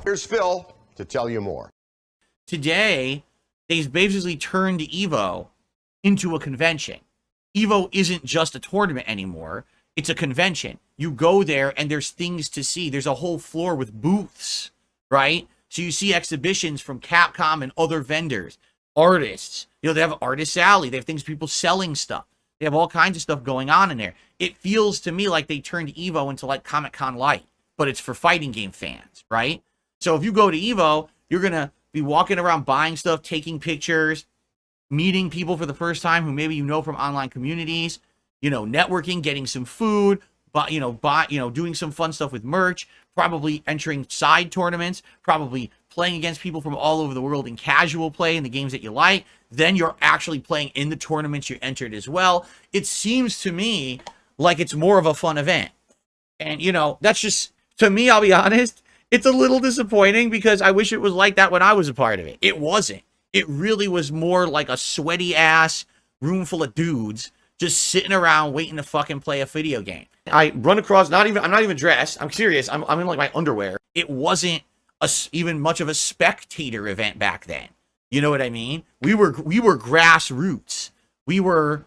Here's Phil to tell you more. Today, they've basically turned EVO into a convention. EVO isn't just a tournament anymore. It's a convention. You go there and there's things to see. There's a whole floor with booths, right? So you see exhibitions from Capcom and other vendors, artists. You know, they have Artist Alley. They have things, people selling stuff. They have all kinds of stuff going on in there. It feels to me like they turned EVO into like Comic-Con Light, but it's for fighting game fans, right? So if you go to EVO, you're going to be walking around buying stuff, taking pictures, meeting people for the first time who maybe you know from online communities, you know, networking, getting some food, but doing some fun stuff with merch, probably entering side tournaments, probably playing against people from all over the world in casual play in the games that you like. Then you're actually playing in the tournaments you entered as well. It seems to me like it's more of a fun event. And, you know, that's just, to me, I'll be honest, it's a little disappointing because I wish it was like that when I was a part of it. It wasn't. It really was more like a sweaty ass room full of dudes just sitting around waiting to fucking play a video game. I run across, I'm not even dressed. I'm serious. I'm in like my underwear. It wasn't even much of a spectator event back then. You know what I mean? We were grassroots. We were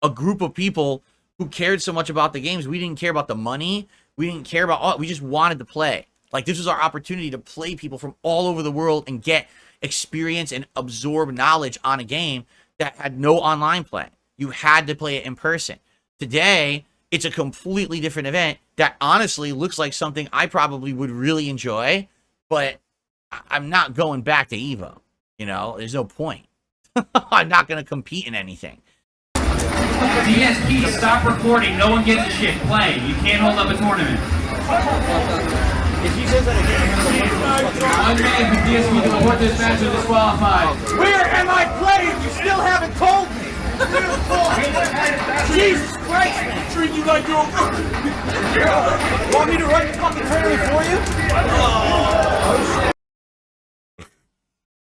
a group of people who cared so much about the games. We didn't care about the money. We didn't care about we just wanted to play. Like, this was our opportunity to play people from all over the world and get experience and absorb knowledge on a game that had no online play. You had to play it in person. Today, it's a completely different event that honestly looks like something I probably would really enjoy, but I'm not going back to EVO. You know, there's no point. I'm not going to compete in anything. DSP, stop recording. No one gets a shit. Play. You can't hold up a tournament. If he says that One man from DSP to report this match is disqualified. where am I playing? You still haven't told me. Jesus Christ, man. Treat you like you're a Want me to run the fucking tournament for you?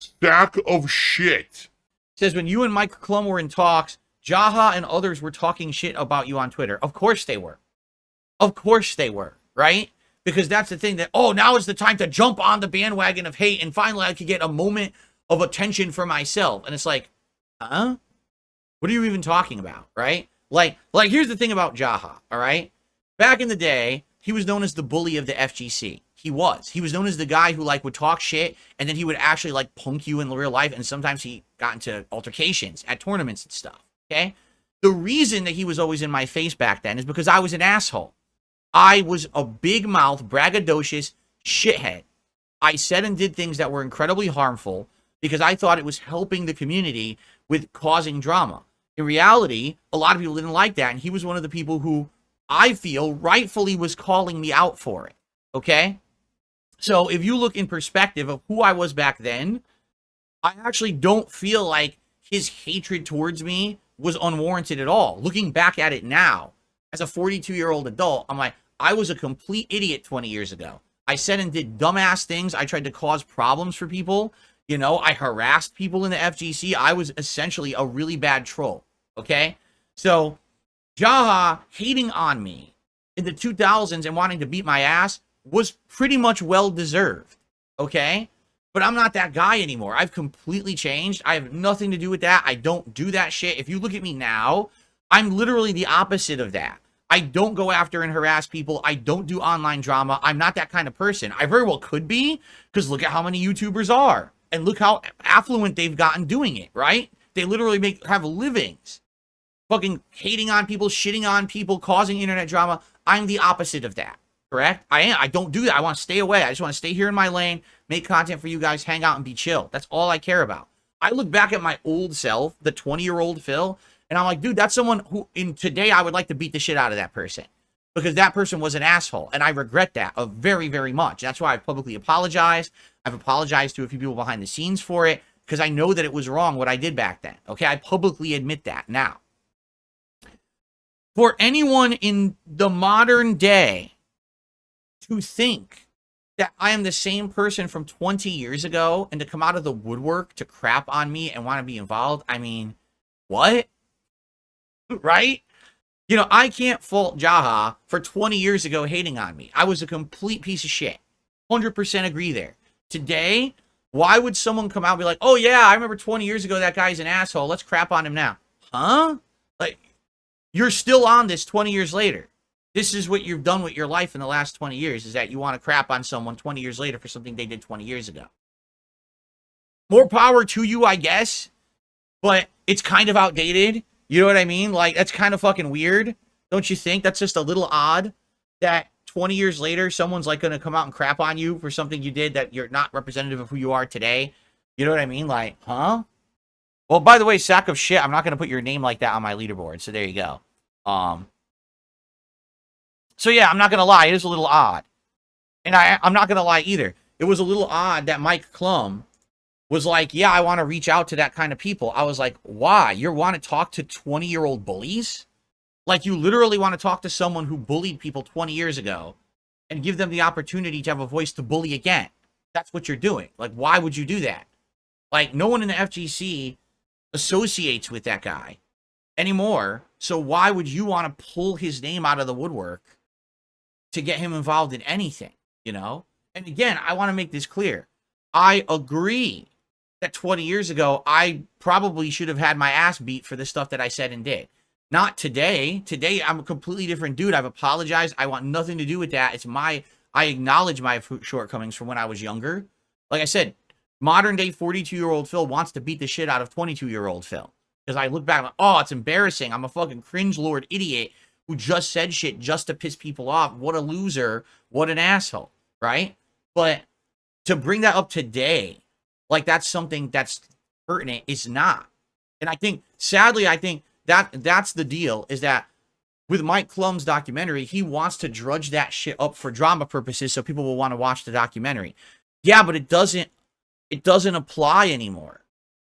Stack of shit. Says, when you and Mike Klum were in talks, Jaha and others were talking shit about you on Twitter. Of course they were. Of course they were, right? Because that's the thing that, oh, now is the time to jump on the bandwagon of hate, and finally I could get a moment of attention for myself. And it's like, huh? What are you even talking about, right? Like here's the thing about Jaha, all right? Back in the day, he was known as the bully of the FGC. He was known as the guy who like would talk shit, and then he would actually like punk you in real life, and sometimes he got into altercations at tournaments and stuff, okay? The reason that he was always in my face back then is because I was an asshole. I was a big mouth, braggadocious shithead. I said and did things that were incredibly harmful because I thought it was helping the community with causing drama. In reality, a lot of people didn't like that, and he was one of the people who I feel rightfully was calling me out for it, okay? So if you look in perspective of who I was back then, I actually don't feel like his hatred towards me was unwarranted at all. Looking back at it now, as a 42-year-old adult, I'm like, I was a complete idiot 20 years ago. I said and did dumbass things. I tried to cause problems for people. You know, I harassed people in the FGC. I was essentially a really bad troll, okay? So Jaha hating on me in the 2000s and wanting to beat my ass was pretty much well-deserved, okay? But I'm not that guy anymore. I've completely changed. I have nothing to do with that. I don't do that shit. If you look at me now, I'm literally the opposite of that. I don't go after and harass people. I don't do online drama. I'm not that kind of person. I very well could be, because look at how many YouTubers are. And look how affluent they've gotten doing it, right? They literally have livings. Fucking hating on people, shitting on people, causing internet drama. I'm the opposite of that, correct? I don't do that. I want to stay away. I just want to stay here in my lane, make content for you guys, hang out and be chill. That's all I care about. I look back at my old self, the 20-year-old Phil, and I'm like, dude, that's someone who, in today, I would like to beat the shit out of that person. Because that person was an asshole. And I regret that very, very much. That's why I've publicly apologized. I've apologized to a few people behind the scenes for it. Because I know that it was wrong what I did back then. Okay, I publicly admit that now. For anyone in the modern day to think that I am the same person from 20 years ago and to come out of the woodwork to crap on me and want to be involved. I mean, what? Right? You know, I can't fault Jaha for 20 years ago hating on me. I was a complete piece of shit. 100% agree there. Today, why would someone come out and be like, oh yeah, I remember 20 years ago that guy's an asshole. Let's crap on him now. Huh? Like, you're still on this 20 years later. This is what you've done with your life in the last 20 years, is that you want to crap on someone 20 years later for something they did 20 years ago. More power to you, I guess, but it's kind of outdated. You know what I mean? Like, that's kind of fucking weird. Don't you think? That's just a little odd that 20 years later, someone's like going to come out and crap on you for something you did that you're not representative of who you are today. You know what I mean? Like, huh? Well, by the way, sack of shit, I'm not going to put your name like that on my leaderboard. So there you go. So yeah, I'm not going to lie. It is a little odd. And I'm not going to lie either. It was a little odd that Mike Klum was like, yeah, I want to reach out to that kind of people. I was like, why? You want to talk to 20-year-old bullies? Like, you literally want to talk to someone who bullied people 20 years ago and give them the opportunity to have a voice to bully again. That's what you're doing. Like, why would you do that? Like, no one in the FGC associates with that guy anymore. So why would you want to pull his name out of the woodwork to get him involved in anything, you know? And again, I want to make this clear. I agree that 20 years ago, I probably should have had my ass beat for the stuff that I said and did. Not today. Today, I'm a completely different dude. I've apologized. I want nothing to do with that. I acknowledge my shortcomings from when I was younger. Like I said, modern day 42-year-old Phil wants to beat the shit out of 22-year-old Phil. Because I look back, I'm like, oh, it's embarrassing. I'm a fucking cringe lord idiot who just said shit just to piss people off. What a loser. What an asshole. Right? But to bring that up today, like that's something that's pertinent, is not. And I think, sadly, that's the deal, is that with Mike Klum's documentary, he wants to drudge that shit up for drama purposes so people will want to watch the documentary. Yeah, but it doesn't apply anymore.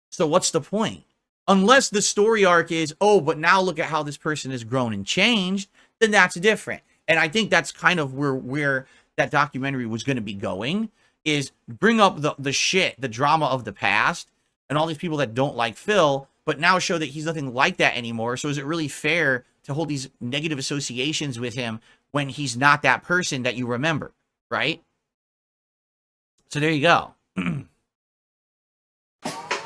So what's the point? Unless the story arc is, oh, but now look at how this person has grown and changed, then that's different. And I think that's kind of where that documentary was going to be going, is bring up the shit, the drama of the past, and all these people that don't like Phil, but now show that he's nothing like that anymore. So is it really fair to hold these negative associations with him when he's not that person that you remember, right? So there you go.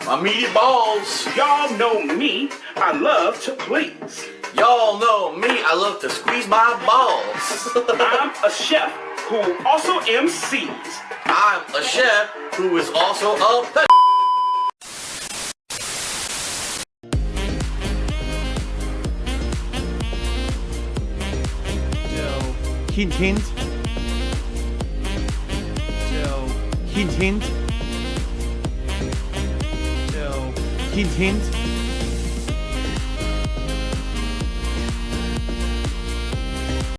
My meaty balls. Y'all know me, I love to please. Y'all know me, I love to squeeze my balls. I'm a chef who also MCs. I'm a chef who is also a Hint, hint. So, hint, hint. So, hint, hint.